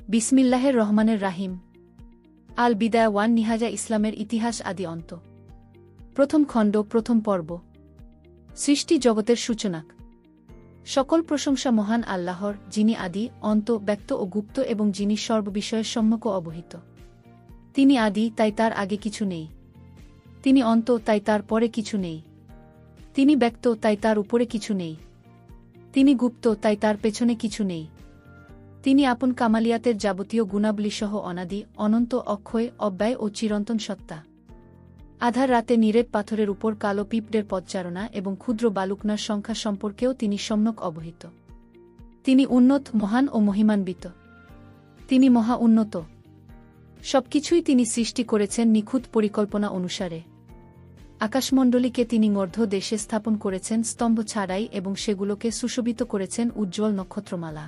বিসমিল্লাহির রহমানির রাহিম। আল বিদায়া ওয়ান নিহাজা ইসলামের ইতিহাস আদি অন্ত। প্রথম খণ্ড, প্রথম পর্ব। সৃষ্টি জগতের সূচনাক। সকল প্রশংসা মহান আল্লাহর, যিনি আদি, অন্ত, ব্যক্ত ও গুপ্ত এবং যিনি সর্ববিষয়ের সম্যক অবহিত। তিনি আদি, তাই তার আগে কিছু নেই। তিনি অন্ত, তাই তার পরে কিছু নেই। তিনি ব্যক্ত, তাই তার উপরে কিছু নেই। তিনি গুপ্ত, তাই তার পেছনে কিছু নেই। তিনি আপন কামালিয়াতের যাবতীয় গুণাবলীসহ অনাদি, অনন্ত, অক্ষয়, অব্যয় ও চিরন্তন সত্তা। আধার রাতে নিরেট পাথরের উপর কালো পিঁপড়ের পদচারণা এবং ক্ষুদ্র বালুকনার সংখ্যা সম্পর্কেও তিনি সম্যক অবহিত। তিনি উন্নত, মহান ও মহিমান্বিত। তিনি মহা উন্নত। সবকিছুই তিনি সৃষ্টি করেছেন নিখুঁত পরিকল্পনা অনুসারে। আকাশমণ্ডলীকে তিনি মধ্য দেশে স্থাপন করেছেন স্তম্ভ ছাড়াই এবং সেগুলোকে সুশোভিত করেছেন উজ্জ্বল নক্ষত্রমালা।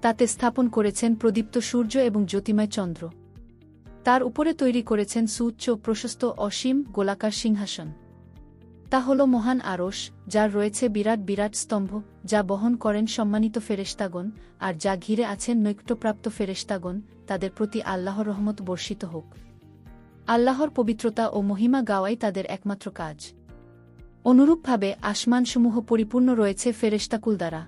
তাতে স্থাপন করেছেন প্রদীপ্ত সূর্য এবং জ্যোতিময় চন্দ্র। তার উপরে তৈরি করেছেন সুউচ্চ, প্রশস্ত, অসীম, গোলাকার সিংহাসন। তা হল মহান আরশ, যার রয়েছে বিরাট বিরাট স্তম্ভ, যা বহন করেন সম্মানিত ফেরেশতাগণ, আর যা ঘিরে আছেন নৈকট্যপ্রাপ্ত ফেরেশতাগণ, তাদের প্রতি আল্লাহর রহমত বর্ষিত হোক। আল্লাহর পবিত্রতা ও মহিমা গাওয়াই তাদের একমাত্র কাজ। অনুরূপভাবে আসমানসমূহ পরিপূর্ণ রয়েছে ফেরেশতাকুল দ্বারা।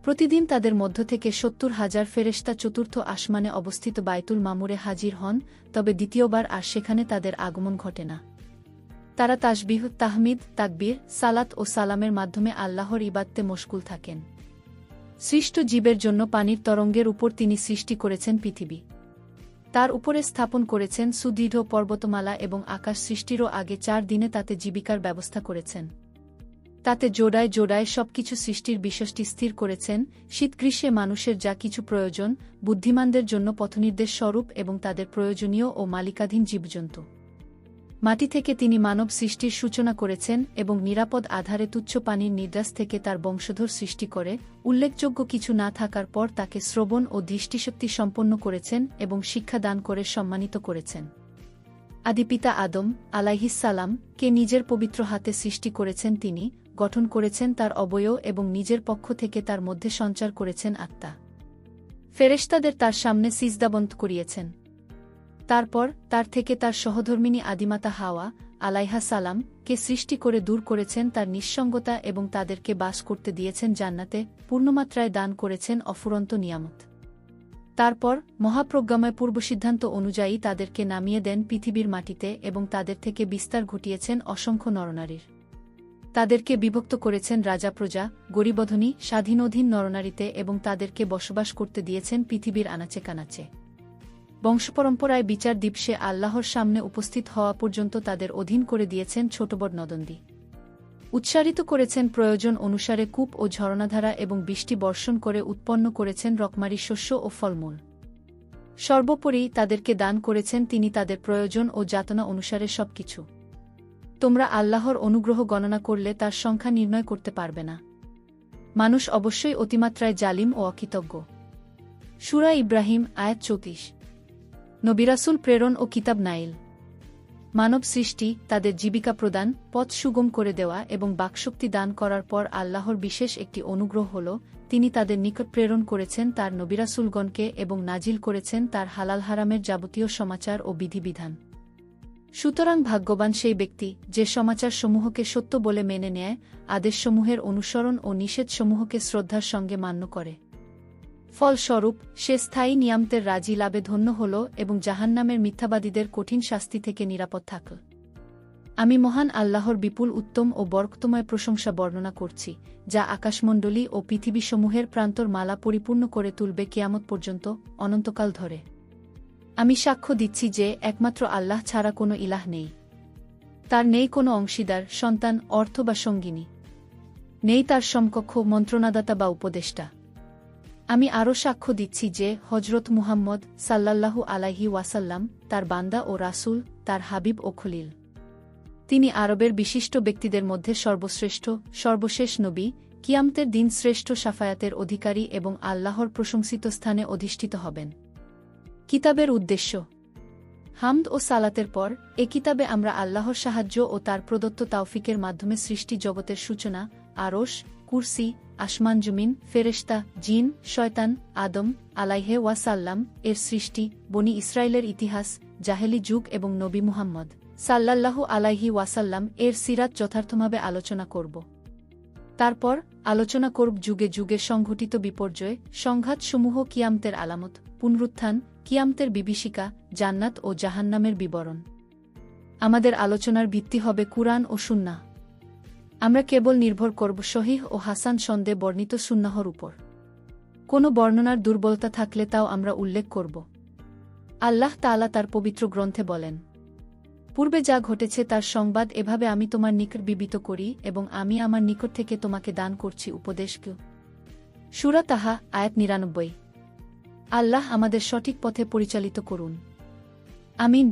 প্রতিদিন তাদের মধ্য থেকে ৭০,০০০ ফেরেশতা চতুর্থ আসমানে অবস্থিত বায়তুল মামুরে হাজির হন, তবে দ্বিতীয়বার আর সেখানে তাদের আগমন ঘটে না। তারা তাসবিহ, তাহমিদ, তাকবীর, সালাত ও সালামের মাধ্যমে আল্লাহর ইবাদতে মশগুল থাকেন। সৃষ্ট জীবের জন্য পানির তরঙ্গের উপর তিনি সৃষ্টি করেছেন পৃথিবী। তার উপরে স্থাপন করেছেন সুদৃঢ় পর্বতমালা এবং আকাশ সৃষ্টিরও আগে ৪ দিনে তাতে জীবিকার ব্যবস্থা করেছেন। তাতে জোড়ায় জোড়ায় সবকিছু সৃষ্টির বিষয়টি স্থির করেছেন, শীত গ্রীষ্মে মানুষের যা কিছু প্রয়োজন, বুদ্ধিমানদের জন্য পথনির্দেশ স্বরূপ এবং তাদের প্রয়োজনীয় ও মালিকাধীন জীবজন্তু। মাটি থেকে তিনি মানব সৃষ্টির সূচনা করেছেন এবং নিরাপদ আধারে তুচ্ছ পানির নির্যাস থেকে তার বংশধর সৃষ্টি করে, উল্লেখযোগ্য কিছু না থাকার পর তাকে শ্রবণ ও দৃষ্টিশক্তি সম্পন্ন করেছেন এবং শিক্ষা দান করে সম্মানিত করেছেন। আদিপিতা আদম আলাইহিসসালাম কে নিজের পবিত্র হাতে সৃষ্টি করেছেন তিনি, গঠন করেছেন তার অবয়ব এবং নিজের পক্ষ থেকে তার মধ্যে সঞ্চার করেছেন আত্মা। ফেরেশতাদের তার সামনে সিজদাবন্ত করিয়েছেন। তারপর তার থেকে তার সহধর্মিণী আদিমাতা হাওয়া আলাইহা সালাম কে সৃষ্টি করে দূর করেছেন তার নিঃসঙ্গতা এবং তাদেরকে বাস করতে দিয়েছেন জান্নাতে, পূর্ণমাত্রায় দান করেছেন অফুরন্ত নিয়ামত। তারপর মহাপ্রজ্ঞাময় পূর্বসিদ্ধান্ত অনুযায়ী তাদেরকে নামিয়ে দেন পৃথিবীর মাটিতে এবং তাদের থেকে বিস্তার ঘটিয়েছেন অসংখ্য নরনারীর। তাদেরকে বিভক্ত করেছেন রাজা প্রজা, গরিবধনী, স্বাধীনধীন নরনারীতে এবং তাদেরকে বসবাস করতে দিয়েছেন পৃথিবীর আনাচে কানাচে। বংশপরম্পরায় বিচার দিবসে আল্লাহর সামনে উপস্থিত হওয়া পর্যন্ত তাদের অধীন করে দিয়েছেন ছোটবড় নদন্দী। উৎসারিত করেছেন প্রয়োজন অনুসারে কূপ ও ঝরনাধারা এবং বৃষ্টি বর্ষণ করে উৎপন্ন করেছেন রকমারি শস্য ও ফলমূল। সর্বোপরি তাদেরকে দান করেছেন তিনি তাদের প্রয়োজন ও যাতনা অনুসারে সবকিছু। তোমরা আল্লাহর অনুগ্রহ গণনা করলে তার সংখ্যা নির্ণয় করতে পারবে না। মানুষ অবশ্যই অতিমাত্রায় জালিম ও অকৃতজ্ঞ। সূরা ইব্রাহিম আয়াত ৩৪। নবিরাসুল প্রেরণ ও কিতাব নাইল। মানব সৃষ্টি, তাদের জীবিকা প্রদান, পথ সুগম করে দেওয়া এবং বাকশক্তি দান করার পর আল্লাহর বিশেষ একটি অনুগ্রহ হল তিনি তাদের নিকট প্রেরণ করেছেন তার নবিরাসুলগণকে এবং নাজিল করেছেন তার হালাল হারামের যাবতীয় সমাচার ও বিধিবিধান। সুতরাং ভাগ্যবান সেই ব্যক্তি যে সমাচারসমূহকে সত্য বলে মেনে নেয়, আদেশসমূহের অনুসরণ ও নিষেধসমূহকে শ্রদ্ধার সঙ্গে মান্য করে। ফলস্বরূপ সে স্থায়ী নিয়ামতের রাজি লাভে ধন্য হল এবং জাহান্নামের মিথ্যাবাদীদের কঠিন শাস্তি থেকে নিরাপদ থাকল। আমি মহান আল্লাহর বিপুল উত্তম ও বরকতময় প্রশংসা বর্ণনা করছি, যা আকাশমণ্ডলী ও পৃথিবীসমূহের প্রান্তর মালা পরিপূর্ণ করে তুলবে কিয়ামত পর্যন্ত, অনন্তকাল ধরে। আমি সাক্ষ্য দিচ্ছি যে একমাত্র আল্লাহ ছাড়া কোনো ইলাহ নেই। তার নেই কোনো অংশীদার, সন্তান, অর্থ বা সঙ্গিনী। নেই তার সমকক্ষ, মন্ত্রণাদাতা বা উপদেষ্টা। আমি আরও সাক্ষ্য দিচ্ছি যে হজরত মুহাম্মদ সাল্লাল্লাহু আলাইহি ওয়াসাল্লাম তার বান্দা ও রাসূল, তার হাবিব ও খলিল। তিনি আরবের বিশিষ্ট ব্যক্তিদের মধ্যে সর্বশ্রেষ্ঠ, সর্বশেষ নবী, কিয়ামতের দিন শ্রেষ্ঠ শাফায়াতের অধিকারী এবং আল্লাহর প্রশংসিত স্থানে অধিষ্ঠিত হবেন। কিতাবের উদ্দেশ্য। হামদ ও সালাতের পর এ কিতাবে আমরা আল্লাহর সাহায্য ও তার প্রদত্ত তাওফিকের মাধ্যমে সৃষ্টি জগতের সূচনা, আরশ, কুরসি, আসমান জমিন, ফেরেশতা, জিন, শয়তান, আদম আলাইহে ওয়াসাল্লাম এর সৃষ্টি, বনি ইসরায়েলের ইতিহাস, জাহেলি যুগ এবং নবী মুহাম্মদ সাল্লাল্লাহু আলাইহি ওয়াসাল্লাম এর সিরাত যথার্থভাবে আলোচনা করব। তারপর আলোচনা করব যুগে যুগে সংঘটিত বিপর্যয়, সংঘাতসমূহ, কিয়ামতের আলামত, পুনরুত্থান, কিয়ামতের বিভীষিকা, জান্নাত ও জাহান্নামের বিবরণ। আমাদের আলোচনার ভিত্তি হবে কুরআন ও সুন্নাহ। আমরা কেবল নির্ভর করব সহিহ ও হাসান সন্দে বর্ণিত সুন্নাহর উপর। কোনো বর্ণনার দুর্বলতা থাকলে তাও আমরা উল্লেখ করব। আল্লাহ তাআলা তার পবিত্র গ্রন্থে বলেন, পূর্বে যা ঘটেছে তার সংবাদ এভাবে আমি তোমার নিকট বিবৃত করি এবং আমি আমার নিকট থেকে তোমাকে দান করছি উপদেশকে। সূরা তাহা, আয়াত ৯৯। আল্লাহ আমাদের সঠিক পথে পরিচালিত করুন। আমিন।